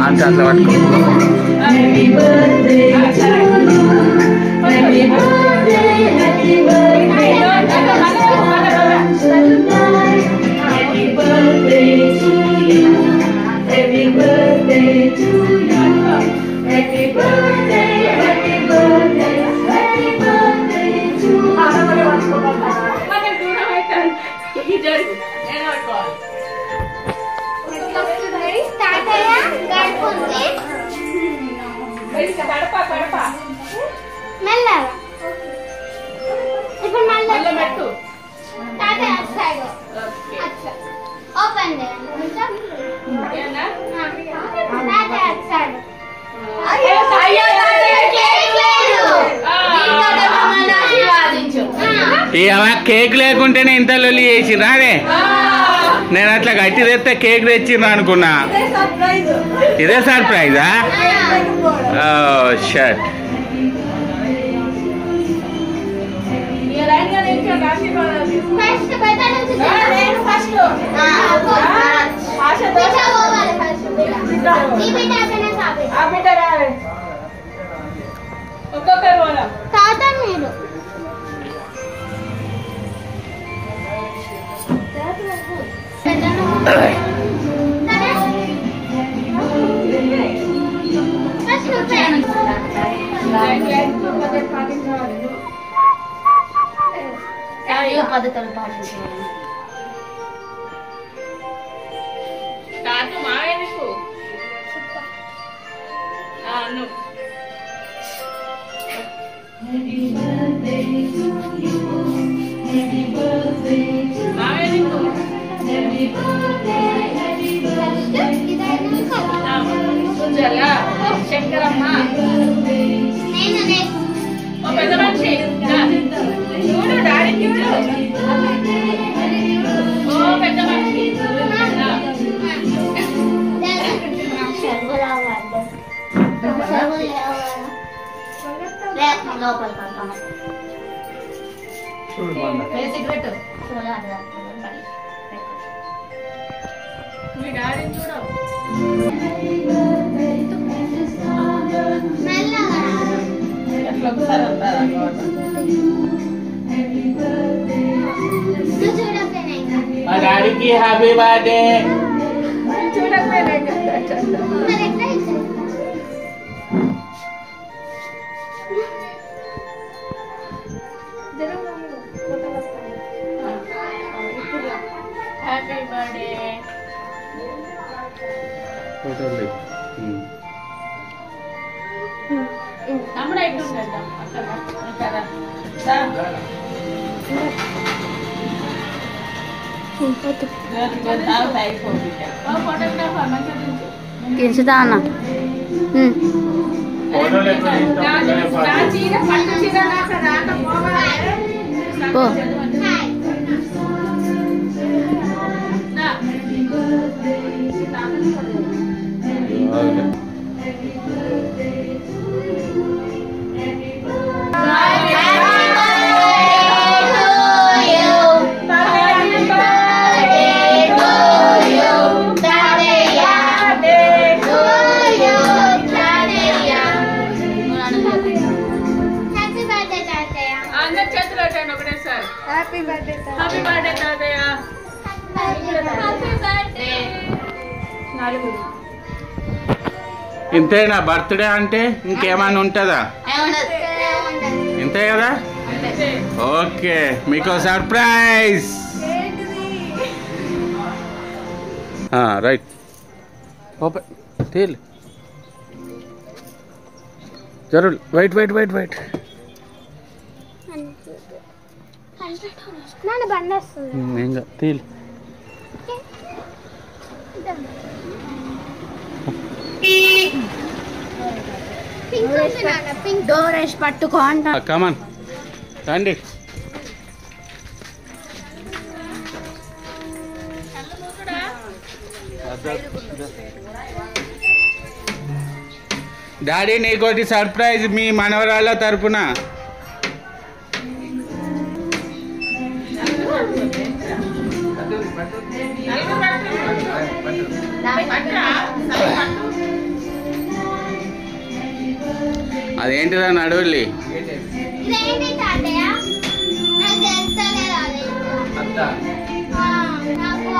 అట్లా పట్టుకో. కేక్ లేకుంటేనే ఇంత లొల్లి చేసిరా అదే. నేను అట్లా గట్టి తెస్తే కేక్ తెచ్చిండ్రు అనుకున్నా. ఇదే సర్ప్రైజా? షర్ట్ పద్ధతులు పాటించాలి. శంకరమ్మ పెద్ద మనిషి చూడు డాడీ చూడు. ఓ పెద్ద మనిషి మీ డాడీ చూడు. మా డాడీకి హ్యాపీ బర్త్డే. Happy birthday. നമ്മുടെ ഇട്ടുണ്ടല്ലോ కించుతా అన్న పో. హ్యాపీ బర్త్డే తాతయ్య. ఇంతేనా బర్త్డే అంటే? ఇంకేమైనా ఉంటుందా? ఇంతే కదా. ఓకే, మీకు సర్ప్రైజ్. రైట్, ఓపెన్ తీల్. జరుల్ వెయిట్ వెయిట్ వెయిట్ వెయిట్. ఇంకా తీల్. డోర్ వేసి పట్టుకో అంట. కమాన్ రండి. డాడీ నీకోటి సర్ప్రైజ్ మీ మనవరాళ్ళ తరపున. అదేంటిదా నడువుల్లి? ఇదేంటి తాతయ్య? నాకు తెలుస్తలేదు అది. నాకు